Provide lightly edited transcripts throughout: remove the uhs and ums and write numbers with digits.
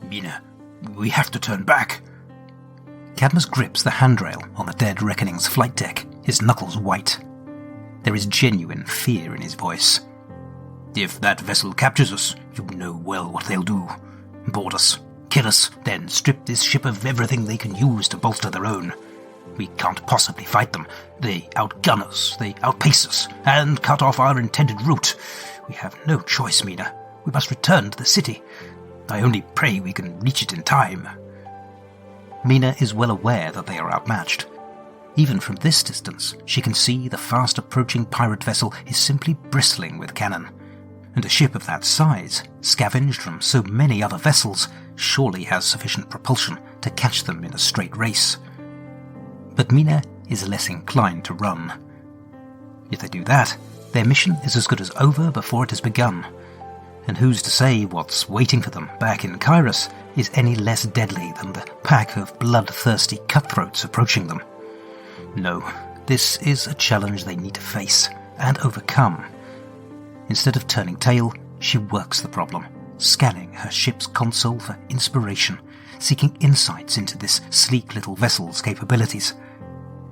Mina, we have to turn back. Cadmus grips the handrail on the Dead Reckoning's flight deck, his knuckles white. There is genuine fear in his voice. If that vessel captures us, you know well what they'll do. Board us, kill us, then strip this ship of everything they can use to bolster their own. We can't possibly fight them. They outgun us, they outpace us, and cut off our intended route. We have no choice, Mina. We must return to the city. I only pray we can reach it in time. Mina is well aware that they are outmatched. Even from this distance, she can see the fast-approaching pirate vessel is simply bristling with cannon. And a ship of that size, scavenged from so many other vessels, surely has sufficient propulsion to catch them in a straight race. But Mina is less inclined to run. If they do that, their mission is as good as over before it has begun. And who's to say what's waiting for them back in Kairos is any less deadly than the pack of bloodthirsty cutthroats approaching them? No, this is a challenge they need to face and overcome. Instead of turning tail, she works the problem, scanning her ship's console for inspiration, seeking insights into this sleek little vessel's capabilities.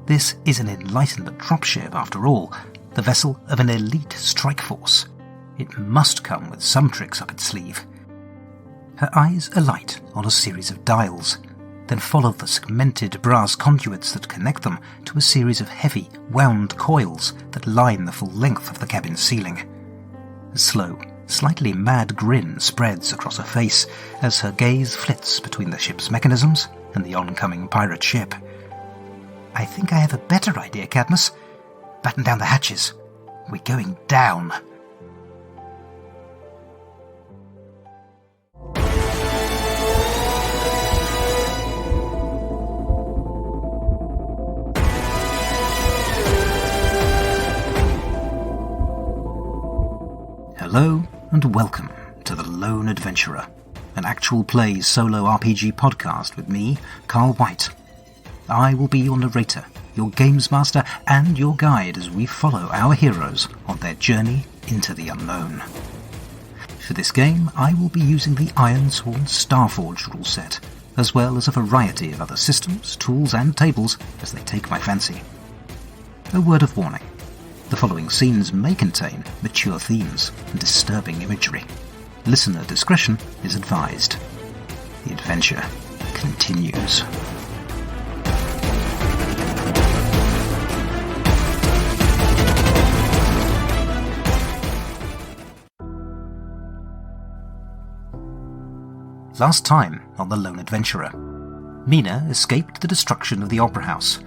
This is an Enlightenment dropship, after all, the vessel of an elite strike force. It must come with some tricks up its sleeve. Her eyes alight on a series of dials, then follow the segmented brass conduits that connect them to a series of heavy, wound coils that line the full length of the cabin ceiling. A slow, slightly mad grin spreads across her face as her gaze flits between the ship's mechanisms and the oncoming pirate ship. I think I have a better idea, Cadmus. Batten down the hatches. We're going down. Hello and welcome to The Lone Adventurer, an actual play solo RPG podcast with me, Carl White. I will be your narrator, your games master, and your guide as we follow our heroes on their journey into the unknown. For this game, I will be using the Ironsworn Starforged rule set, as well as a variety of other systems, tools, and tables as they take my fancy. A word of warning. The following scenes may contain mature themes and disturbing imagery. Listener discretion is advised. The adventure continues. Last time on The Lone Adventurer, Mina escaped the destruction of the Opera House.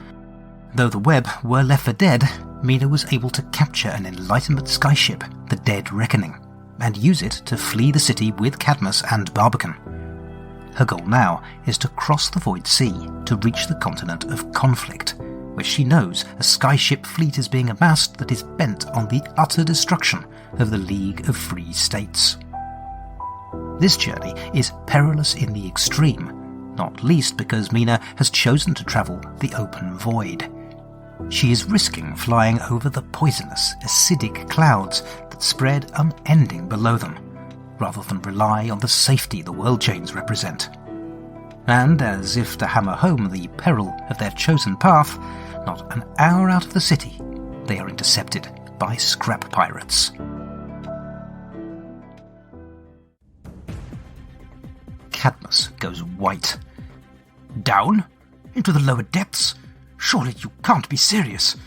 Though the web were left for dead, Mina was able to capture an Enlightenment skyship, the Dead Reckoning, and use it to flee the city with Cadmus and Barbican. Her goal now is to cross the Void Sea to reach the continent of Conflict, where she knows a skyship fleet is being amassed that is bent on the utter destruction of the League of Free States. This journey is perilous in the extreme, not least because Mina has chosen to travel the open void. She is risking flying over the poisonous, acidic clouds that spread unending below them, rather than rely on the safety the world chains represent. And, as if to hammer home the peril of their chosen path, not an hour out of the city, they are intercepted by scrap pirates. Cadmus goes white. Down? Into the lower depths? Surely you can't be serious.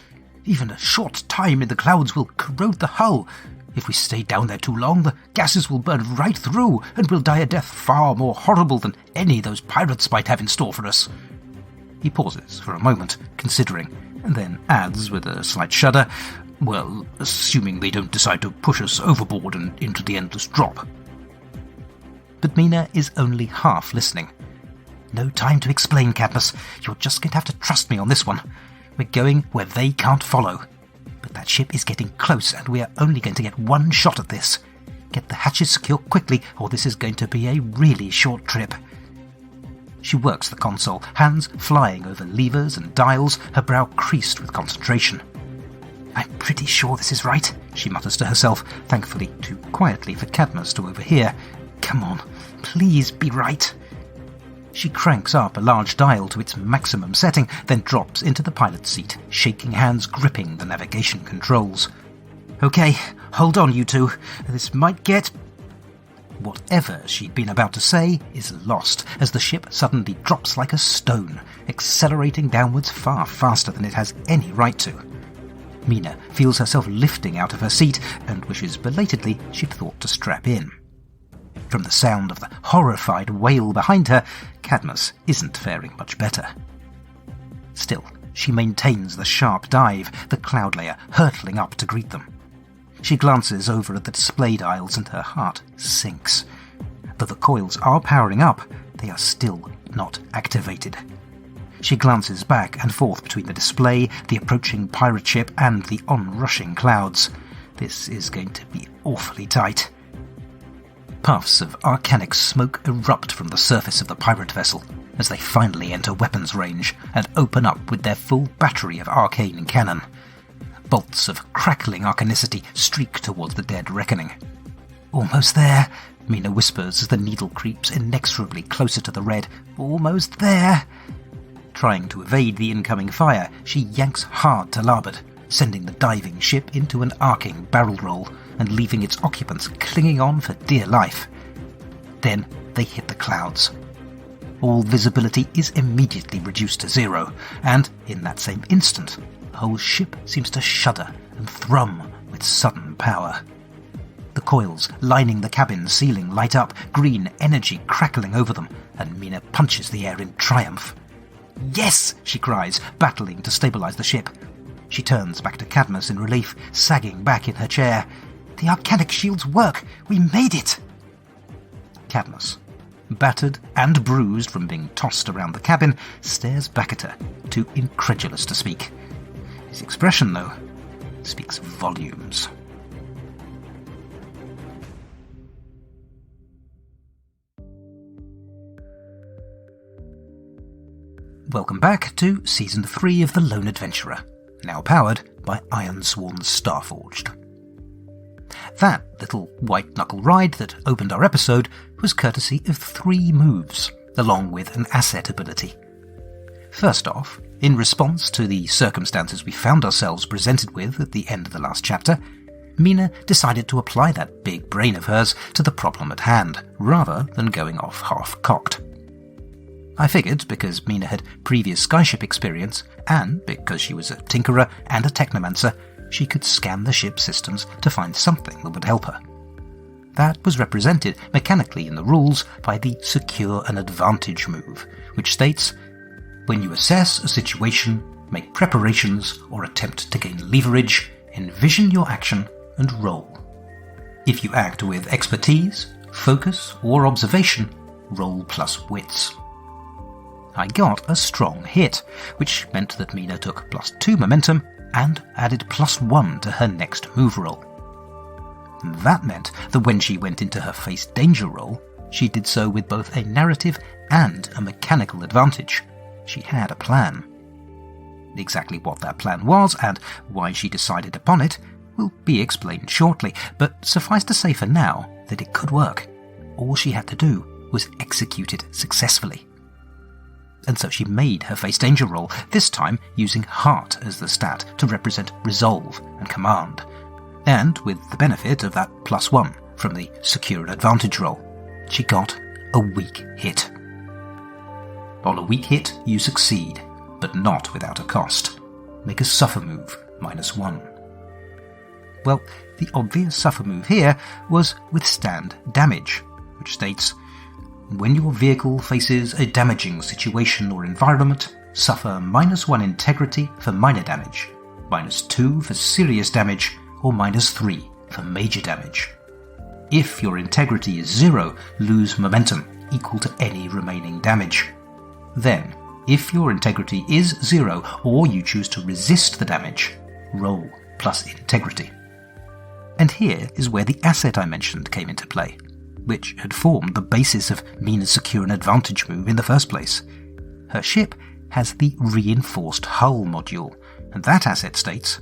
Even a short time in the clouds will corrode the hull. If we stay down there too long, the gases will burn right through, and we'll die a death far more horrible than any those pirates might have in store for us. He pauses for a moment, considering, and then adds with a slight shudder, well, assuming they don't decide to push us overboard and into the endless drop. But Mina is only half listening. No time to explain, Cadmus. You're just going to have to trust me on this one. We're going where they can't follow. But that ship is getting close, and we are only going to get one shot at this. Get the hatches secure quickly, or this is going to be a really short trip. She works the console, hands flying over levers and dials, her brow creased with concentration. I'm pretty sure this is right, she mutters to herself, thankfully too quietly for Cadmus to overhear. Come on, please be right. She cranks up a large dial to its maximum setting, then drops into the pilot's seat, shaking hands gripping the navigation controls. "Okay, hold on, you two. This might get..." Whatever she'd been about to say is lost as the ship suddenly drops like a stone, accelerating downwards far faster than it has any right to. Mina feels herself lifting out of her seat and wishes belatedly she'd thought to strap in. From the sound of the horrified wail behind her, Cadmus isn't faring much better. Still, she maintains the sharp dive, the cloud layer hurtling up to greet them. She glances over at the display dials and her heart sinks. Though the coils are powering up, they are still not activated. She glances back and forth between the display, the approaching pirate ship, and the onrushing clouds. This is going to be awfully tight. Puffs of arcanic smoke erupt from the surface of the pirate vessel as they finally enter weapons range and open up with their full battery of arcane cannon. Bolts of crackling arcanicity streak towards the dead reckoning. "Almost there," Mina whispers as the needle creeps inexorably closer to the red. "Almost there." Trying to evade the incoming fire, she yanks hard to larboard, sending the diving ship into an arcing barrel roll and leaving its occupants clinging on for dear life. Then they hit the clouds. All visibility is immediately reduced to zero, and in that same instant, the whole ship seems to shudder and thrum with sudden power. The coils lining the cabin ceiling light up, green energy crackling over them, and Mina punches the air in triumph. "Yes!" she cries, battling to stabilize the ship. She turns back to Cadmus in relief, sagging back in her chair. "The arcanic shields work! We made it!" Cadmus, battered and bruised from being tossed around the cabin, stares back at her, too incredulous to speak. His expression, though, speaks volumes. Welcome back to Season 3 of The Lone Adventurer, now powered by Ironsworn Starforged. That little white-knuckle ride that opened our episode was courtesy of 3 moves, along with an asset ability. First off, in response to the circumstances we found ourselves presented with at the end of the last chapter, Mina decided to apply that big brain of hers to the problem at hand, rather than going off half-cocked. I figured because Mina had previous skyship experience, and because she was a tinkerer and a technomancer, she could scan the ship's systems to find something that would help her. That was represented mechanically in the rules by the Secure an Advantage move, which states, "When you assess a situation, make preparations, or attempt to gain leverage, envision your action and roll. If you act with expertise, focus, or observation, roll plus wits." I got a strong hit, which meant that Mina took +2 momentum and added +1 to her next move roll. That meant that when she went into her face danger roll, she did so with both a narrative and a mechanical advantage. She had a plan. Exactly what that plan was and why she decided upon it will be explained shortly, but suffice to say for now that it could work. All she had to do was execute it successfully. And so she made her face danger roll, this time using heart as the stat to represent resolve and command, and with the benefit of that +1 from the Secure Advantage roll, she got a weak hit. On a weak hit, you succeed, but not without a cost. Make a suffer move, -1. Well, the obvious suffer move here was withstand damage, which states, when your vehicle faces a damaging situation or environment, suffer -1 integrity for minor damage, -2 for serious damage, or -3 for major damage. If your integrity is 0, lose momentum equal to any remaining damage. Then, if your integrity is 0 or you choose to resist the damage, roll plus integrity. And here is where the asset I mentioned came into play, which had formed the basis of Mina's Secure an Advantage move in the first place. Her ship has the Reinforced Hull module, and that asset states,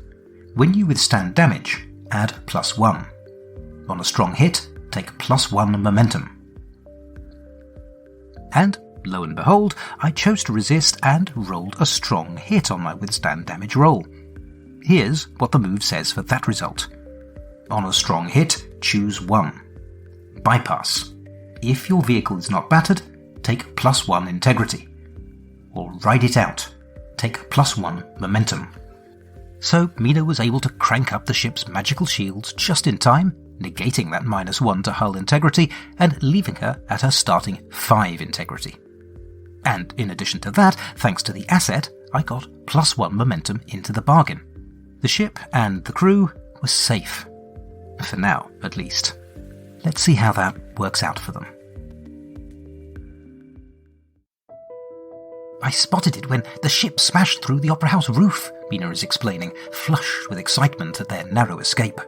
when you withstand damage, add +1. On a strong hit, take +1 momentum. And Lo and behold, I chose to resist and rolled a strong hit on my withstand damage roll. Here's what the move says for that result. On a strong hit, choose 1. Bypass. If your vehicle is not battered, take +1 integrity. Or ride it out. Take +1 momentum. So Mina was able to crank up the ship's magical shields just in time, negating that -1 to hull integrity and leaving her at her starting 5 integrity. And in addition to that, thanks to the asset, I got +1 momentum into the bargain. The ship and the crew were safe. For now, at least. Let's see how that works out for them. I spotted it when the ship smashed through the Opera House roof, Mina is explaining, flushed with excitement at their narrow escape.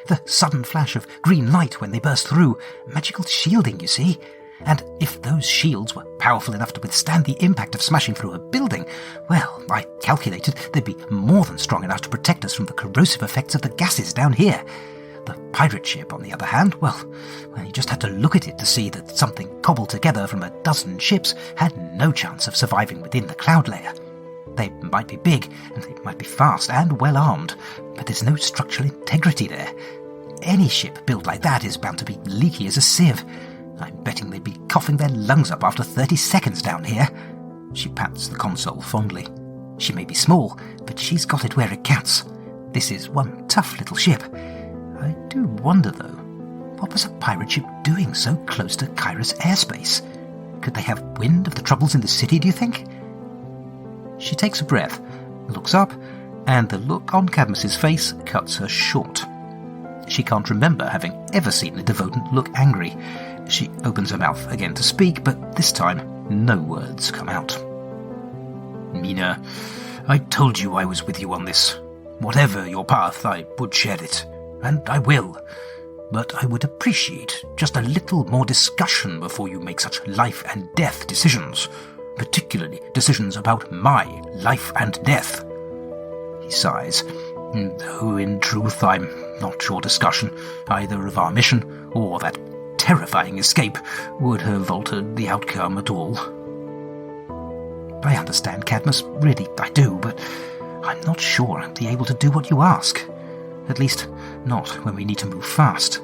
The sudden flash of green light when they burst through, magical shielding, you see. And if those shields were powerful enough to withstand the impact of smashing through a building, well, I calculated they'd be more than strong enough to protect us from the corrosive effects of the gases down here. The pirate ship, on the other hand, well, you just had to look at it to see that something cobbled together from a dozen ships had no chance of surviving within the cloud layer. They might be big, and they might be fast and well-armed, but there's no structural integrity there. Any ship built like that is bound to be leaky as a sieve. I'm betting they'd be coughing their lungs up after 30 seconds down here. She pats the console fondly. She may be small, but she's got it where it counts. This is one tough little ship. I do wonder, though, what was a pirate ship doing so close to Kyra's airspace? Could they have wind of the troubles in the city, do you think? She takes a breath, looks up, and the look on Cadmus's face cuts her short. She can't remember having ever seen a Devotant look angry. She opens her mouth again to speak, but this time no words come out. Mina, I told you I was with you on this. Whatever your path, I would share it. And I will. But I would appreciate just a little more discussion before you make such life and death decisions, particularly decisions about my life and death. He sighs. Though in truth I'm not sure discussion, either of our mission or that terrifying escape, would have altered the outcome at all. I understand, Cadmus, really I do, but I'm not sure I'll be able to do what you ask. At least, not when we need to move fast.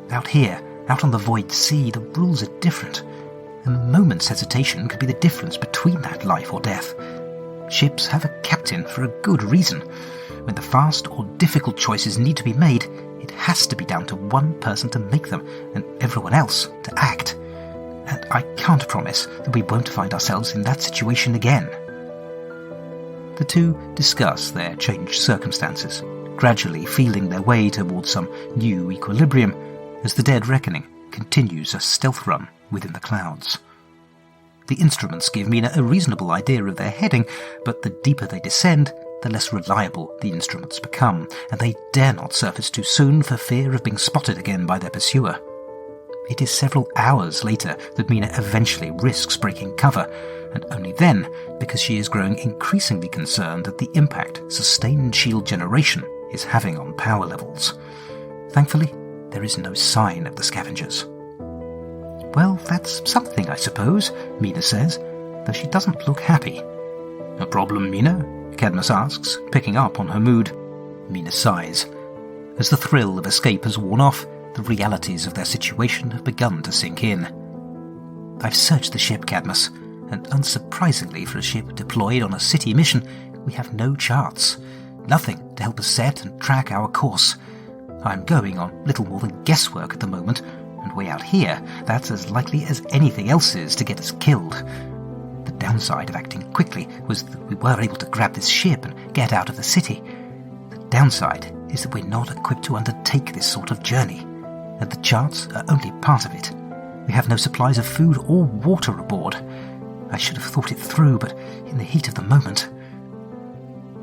Out here, out on the void sea, the rules are different. A moment's hesitation could be the difference between that life or death. Ships have a captain for a good reason. When the fast or difficult choices need to be made, it has to be down to one person to make them, and everyone else to act. And I can't promise that we won't find ourselves in that situation again. The two discuss their changed circumstances, gradually feeling their way towards some new equilibrium as the Dead Reckoning continues a stealth run within the clouds. The instruments give Mina a reasonable idea of their heading, but the deeper they descend, the less reliable the instruments become, and they dare not surface too soon for fear of being spotted again by their pursuer. It is several hours later that Mina eventually risks breaking cover, and only then because she is growing increasingly concerned at the impact sustained shield generation is having on power levels. Thankfully, there is no sign of the scavengers. Well, that's something, I suppose, Mina says, though she doesn't look happy. A problem, Mina? Cadmus asks, picking up on her mood. Mina sighs. As the thrill of escape has worn off, the realities of their situation have begun to sink in. I've searched the ship, Cadmus, and unsurprisingly for a ship deployed on a city mission, we have no charts. Nothing to help us set and track our course. I'm going on little more than guesswork at the moment, and way out here, that's as likely as anything else is to get us killed. The downside of acting quickly was that we were able to grab this ship and get out of the city. The downside is that we're not equipped to undertake this sort of journey, and the charts are only part of it. We have no supplies of food or water aboard. I should have thought it through, but in the heat of the moment...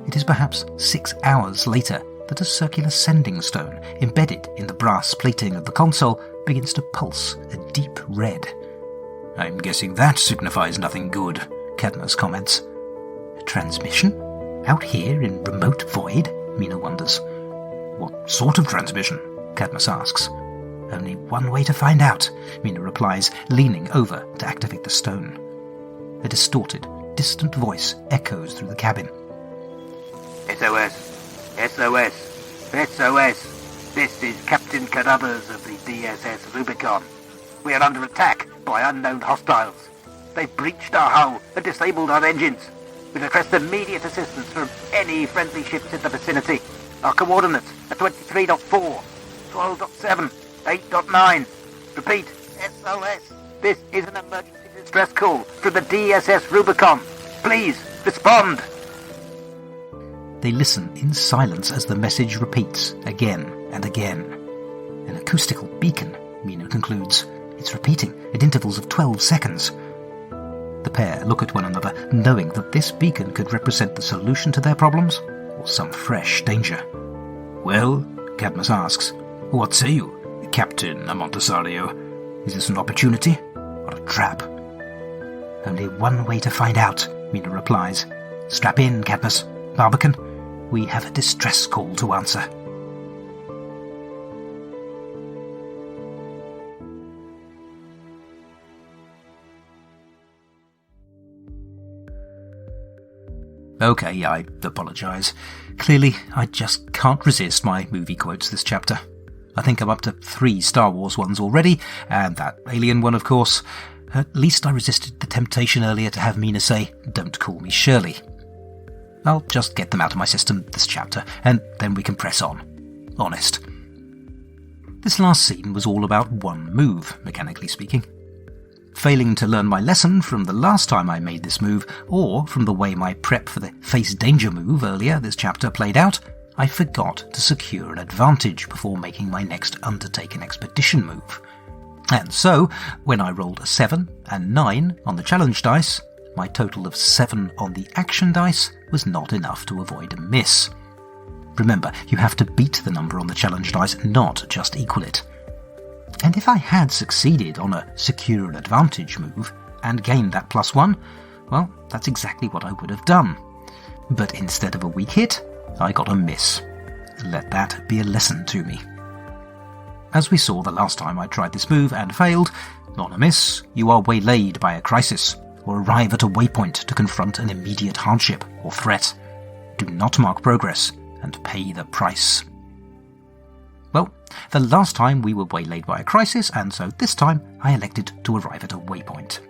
It is perhaps 6 hours later that a circular sending stone embedded in the brass plating of the console begins to pulse a deep red. I'm guessing that signifies nothing good, Cadmus comments. A transmission? Out here in remote void? Mina wonders. What sort of transmission? Cadmus asks. Only one way to find out, Mina replies, leaning over to activate the stone. A distorted, distant voice echoes through the cabin. SOS! SOS! SOS! This is Captain Carruthers of the DSS Rubicon. We are under attack by unknown hostiles. They've breached our hull and disabled our engines. We request immediate assistance from any friendly ships in the vicinity. Our coordinates are 23.4, 12.7, 8.9. Repeat, SOS. This is an emergency distress call from the DSS Rubicon. Please, respond. They listen in silence as the message repeats again and again. An acoustical beacon, Mina concludes. It's repeating at intervals of 12 seconds. The pair look at one another, knowing that this beacon could represent the solution to their problems, or some fresh danger. "Well," Cadmus asks, "what say you, Captain Amontesario? Is this an opportunity, or a trap?" "Only one way to find out," Mina replies. "Strap in, Cadmus. Barbican, we have a distress call to answer." Okay, I apologise. Clearly, I just can't resist my movie quotes this chapter. I think I'm up to 3 Star Wars ones already, and that Alien one, of course. At least I resisted the temptation earlier to have Mina say, "Don't call me Shirley." I'll just get them out of my system this chapter, and then we can press on. Honest. This last scene was all about one move, mechanically speaking. Failing to learn my lesson from the last time I made this move, or from the way my prep for the face danger move earlier this chapter played out, I forgot to secure an advantage before making my next undertaken expedition move. And so, when I rolled a 7 and 9 on the challenge dice, my total of 7 on the action dice was not enough to avoid a miss. Remember, you have to beat the number on the challenge dice, not just equal it. And if I had succeeded on a secure an advantage move and gained that +1, well, that's exactly what I would have done. But instead of a weak hit, I got a miss. Let that be a lesson to me. As we saw the last time I tried this move and failed, on a miss, you are waylaid by a crisis, or arrive at a waypoint to confront an immediate hardship or threat. Do not mark progress, and pay the price. Well, the last time we were waylaid by a crisis, and so this time I elected to arrive at a waypoint.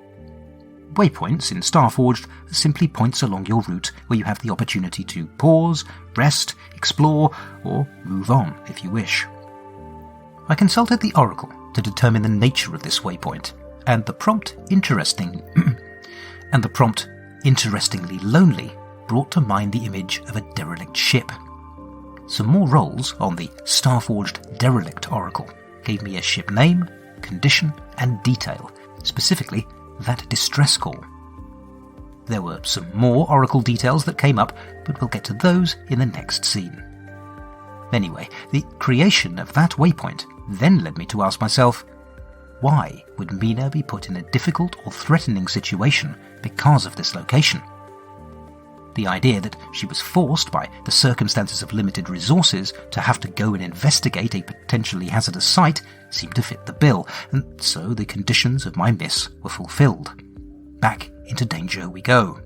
Waypoints in Starforged are simply points along your route where you have the opportunity to pause, rest, explore, or move on if you wish. I consulted the Oracle to determine the nature of this waypoint, and the prompt interestingly lonely brought to mind the image of a derelict ship. Some more rolls on the Starforged Derelict Oracle gave me a ship name, condition, and detail, specifically that distress call. There were some more Oracle details that came up, but we'll get to those in the next scene. Anyway, the creation of that waypoint then led me to ask myself, why would Mina be put in a difficult or threatening situation because of this location? The idea that she was forced by the circumstances of limited resources to have to go and investigate a potentially hazardous site seemed to fit the bill, and so the conditions of my miss were fulfilled. Back into danger we go.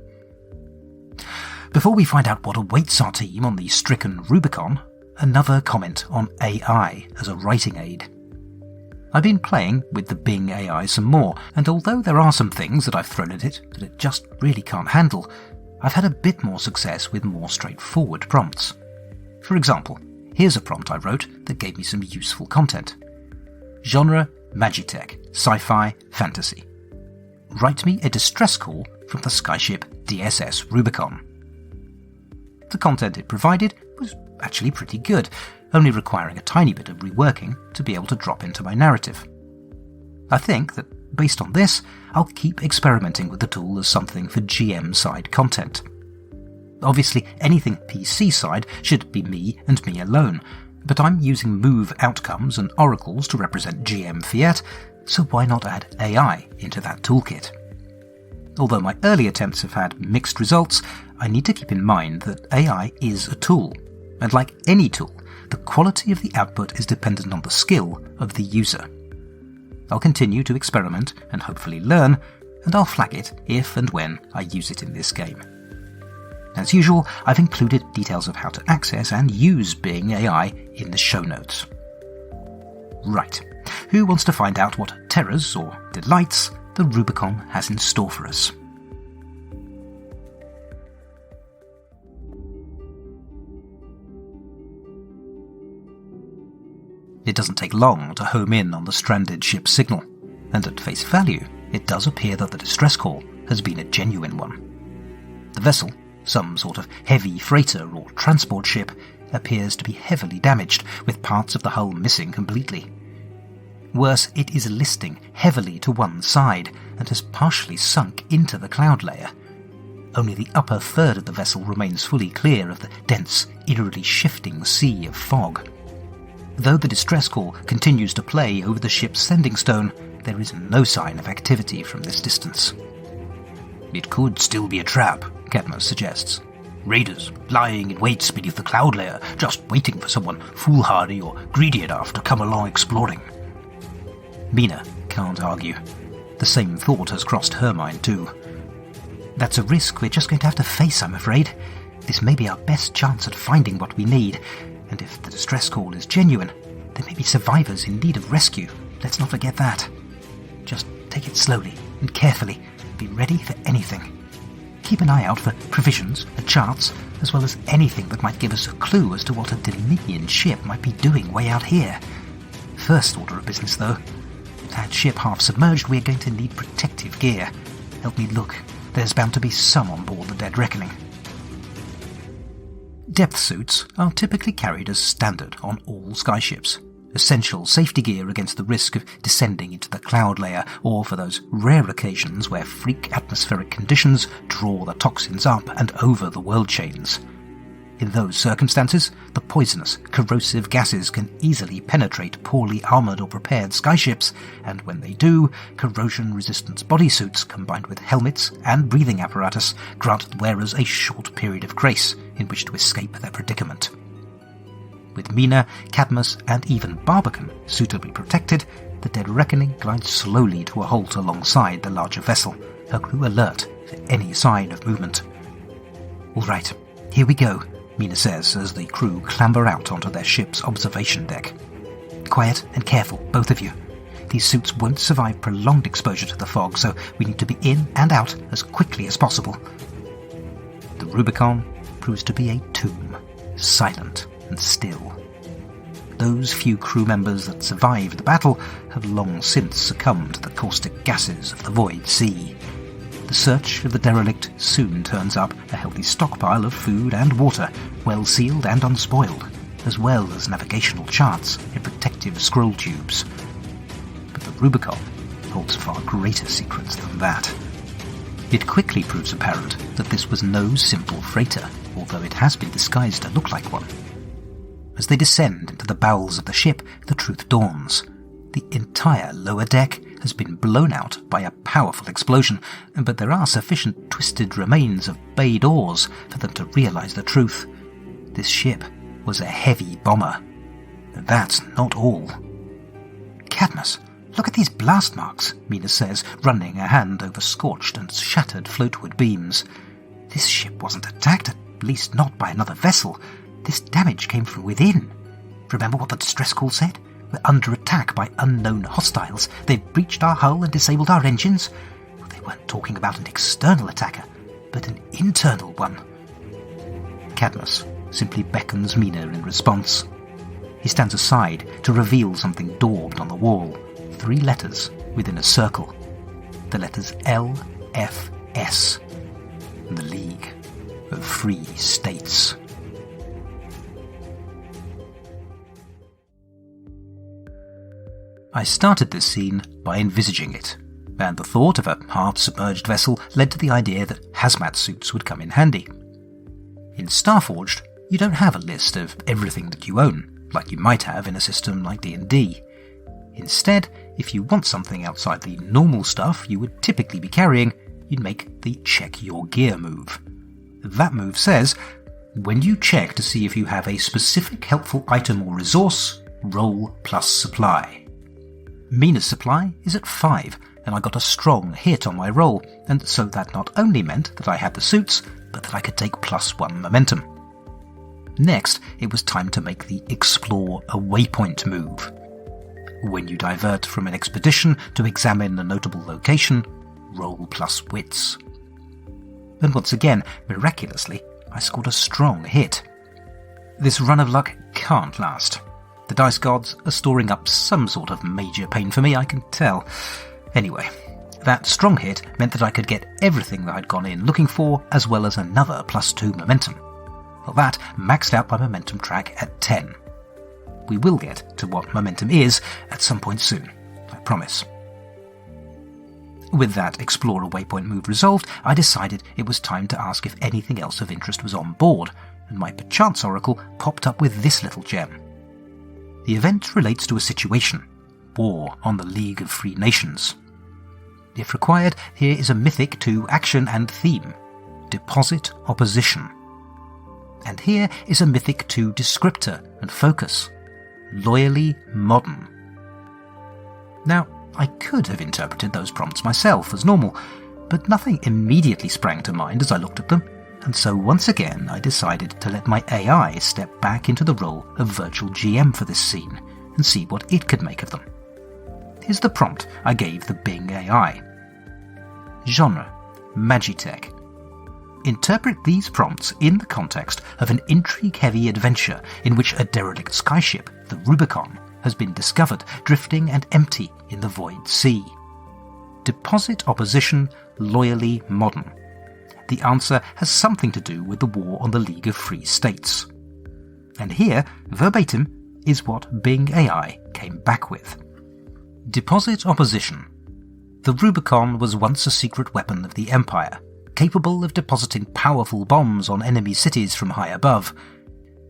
Before we find out what awaits our team on the stricken Rubicon, another comment on AI as a writing aid. I've been playing with the Bing AI some more, and although there are some things that I've thrown at it that it just really can't handle, I've had a bit more success with more straightforward prompts. For example, here's a prompt I wrote that gave me some useful content. Genre, Magitech, Sci-Fi, Fantasy. Write me a distress call from the skyship DSS Rubicon. The content it provided was actually pretty good, only requiring a tiny bit of reworking to be able to drop into my narrative. I think that based on this, I'll keep experimenting with the tool as something for GM-side content. Obviously, anything PC-side should be me and me alone, but I'm using move outcomes and oracles to represent GM fiat, so why not add AI into that toolkit? Although my early attempts have had mixed results, I need to keep in mind that AI is a tool, and like any tool, the quality of the output is dependent on the skill of the user. I'll continue to experiment and hopefully learn, and I'll flag it if and when I use it in this game. As usual, I've included details of how to access and use Bing AI in the show notes. Right, who wants to find out what terrors or delights the Rubicon has in store for us? It doesn't take long to home in on the stranded ship's signal, and at face value, it does appear that the distress call has been a genuine one. The vessel, some sort of heavy freighter or transport ship, appears to be heavily damaged, with parts of the hull missing completely. Worse, it is listing heavily to one side and has partially sunk into the cloud layer. Only the upper third of the vessel remains fully clear of the dense, eerily shifting sea of fog. Though the distress call continues to play over the ship's sending stone, there is no sign of activity from this distance. It could still be a trap, Cadmus suggests. Raiders lying in wait beneath the cloud layer, just waiting for someone foolhardy or greedy enough to come along exploring. Mina can't argue. The same thought has crossed her mind too. That's a risk we're just going to have to face, I'm afraid. This may be our best chance at finding what we need, and if the distress call is genuine, there may be survivors in need of rescue. Let's not forget that. Just take it slowly and carefully. Be ready for anything. Keep an eye out for provisions and charts, as well as anything that might give us a clue as to what a Dominion ship might be doing way out here. First order of business, though. That ship half submerged, we're going to need protective gear. Help me look. There's bound to be some on board the Dead Reckoning. Depth suits are typically carried as standard on all skyships. Essential safety gear against the risk of descending into the cloud layer, or for those rare occasions where freak atmospheric conditions draw the toxins up and over the world chains. In those circumstances, the poisonous, corrosive gases can easily penetrate poorly armoured or prepared skyships, and when they do, corrosion-resistant bodysuits combined with helmets and breathing apparatus grant the wearers a short period of grace in which to escape their predicament. With Mina, Cadmus, and even Barbican suitably protected, the Dead Reckoning glides slowly to a halt alongside the larger vessel, her crew alert for any sign of movement. "All right, here we go," Mina says as the crew clamber out onto their ship's observation deck. "Quiet and careful, both of you. These suits won't survive prolonged exposure to the fog, so we need to be in and out as quickly as possible." The Rubicon proves to be a tomb, silent and still. Those few crew members that survived the battle have long since succumbed to the caustic gases of the void sea. The search of the derelict soon turns up a healthy stockpile of food and water, well sealed and unspoiled, as well as navigational charts in protective scroll tubes. But the Rubicon holds far greater secrets than that. It quickly proves apparent that this was no simple freighter, although it has been disguised to look like one. As they descend into the bowels of the ship, the truth dawns. The entire lower deck has been blown out by a powerful explosion, but there are sufficient twisted remains of bayed oars for them to realize the truth. This ship was a heavy bomber. That's not all. "Cadmus, look at these blast marks," Mina says, running a hand over scorched and shattered floatwood beams. "This ship wasn't attacked, at least not by another vessel. This damage came from within. Remember what the distress call said? We're under attack by unknown hostiles. They've breached our hull and disabled our engines." Well, they weren't talking about an external attacker, but an internal one. Cadmus simply beckons Mina in response. He stands aside to reveal something daubed on the wall, 3 letters within a circle. The letters LFS, the League of Free States. I started this scene by envisaging it, and the thought of a half-submerged vessel led to the idea that hazmat suits would come in handy. In Starforged, you don't have a list of everything that you own, like you might have in a system like D&D. Instead, if you want something outside the normal stuff you would typically be carrying, you'd make the check your gear move. That move says, When you check to see if you have a specific helpful item or resource, roll plus supply. Mina's supply is at 5, and I got a strong hit on my roll, and so that not only meant that I had the suits, but that I could take +1 momentum. Next, it was time to make the Explore a Waypoint move. When you divert from an expedition to examine a notable location, roll plus wits. And once again, miraculously, I scored a strong hit. This run of luck can't last. The dice gods are storing up some sort of major pain for me, I can tell. Anyway, that strong hit meant that I could get everything that I'd gone in looking for, as well as another +2 momentum. Well, that maxed out my momentum track at 10. We will get to what momentum is at some point soon, I promise. With that Explore a Waypoint move resolved, I decided it was time to ask if anything else of interest was on board, and my perchance oracle popped up with this little gem. The event relates to a situation: war on the League of Free Nations. If required, here is a mythic to action and theme: deposit opposition. And here is a mythic to descriptor and focus: loyally modern. Now, I could have interpreted those prompts myself as normal, but nothing immediately sprang to mind as I looked at them, and so once again I decided to let my AI step back into the role of virtual GM for this scene and see what it could make of them. Here's the prompt I gave the Bing AI. Genre: Magitech. Interpret these prompts in the context of an intrigue-heavy adventure in which a derelict skyship, the Rubicon, has been discovered drifting and empty in the void sea. Deposit opposition, loyally modern. The answer has something to do with the war on the League of Free States. And here, verbatim, is what Bing AI came back with. Deposit opposition. The Rubicon was once a secret weapon of the Empire, capable of depositing powerful bombs on enemy cities from high above.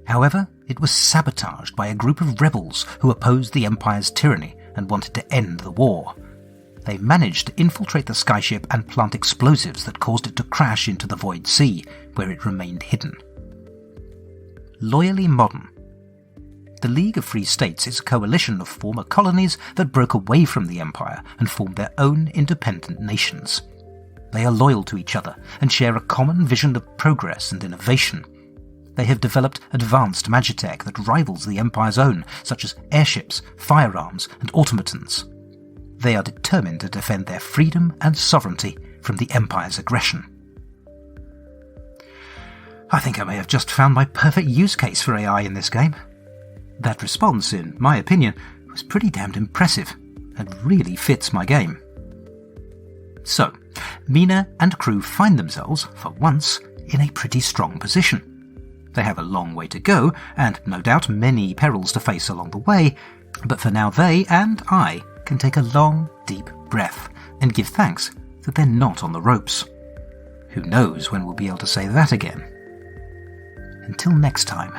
However, it was sabotaged by a group of rebels who opposed the Empire's tyranny and wanted to end the war. They managed to infiltrate the skyship and plant explosives that caused it to crash into the void sea, where it remained hidden. Loyally modern. The League of Free States is a coalition of former colonies that broke away from the Empire and formed their own independent nations. They are loyal to each other and share a common vision of progress and innovation. They have developed advanced magitech that rivals the Empire's own, such as airships, firearms, and automatons. They are determined to defend their freedom and sovereignty from the Empire's aggression. I think I may have just found my perfect use case for AI in this game. That response, in my opinion, was pretty damned impressive, and really fits my game. So, Mina and crew find themselves, for once, in a pretty strong position. They have a long way to go, and no doubt many perils to face along the way, but for now they and I can take a long, deep breath and give thanks that they're not on the ropes. Who knows when we'll be able to say that again? Until next time.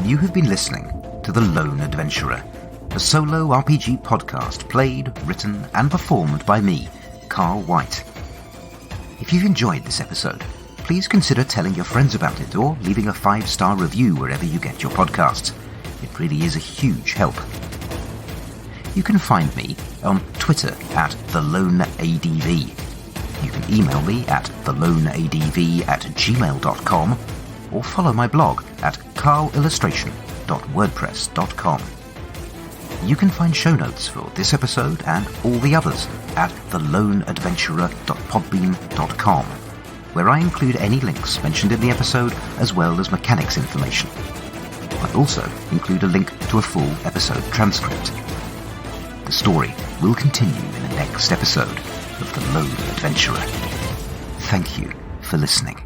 You have been listening to The Lone Adventurer, a solo RPG podcast played, written, and performed by me, Carl White. If you've enjoyed this episode, please consider telling your friends about it or leaving a 5-star review wherever you get your podcasts. It really is a huge help. You can find me on Twitter at TheLoneADV. You can email me at theloneadv@gmail.com or follow my blog at carlillustration.wordpress.com. You can find show notes for this episode and all the others at theloneadventurer.podbean.com, where I include any links mentioned in the episode as well as mechanics information. I also include a link to a full episode transcript. The story will continue in the next episode of The Lone Adventurer. Thank you for listening.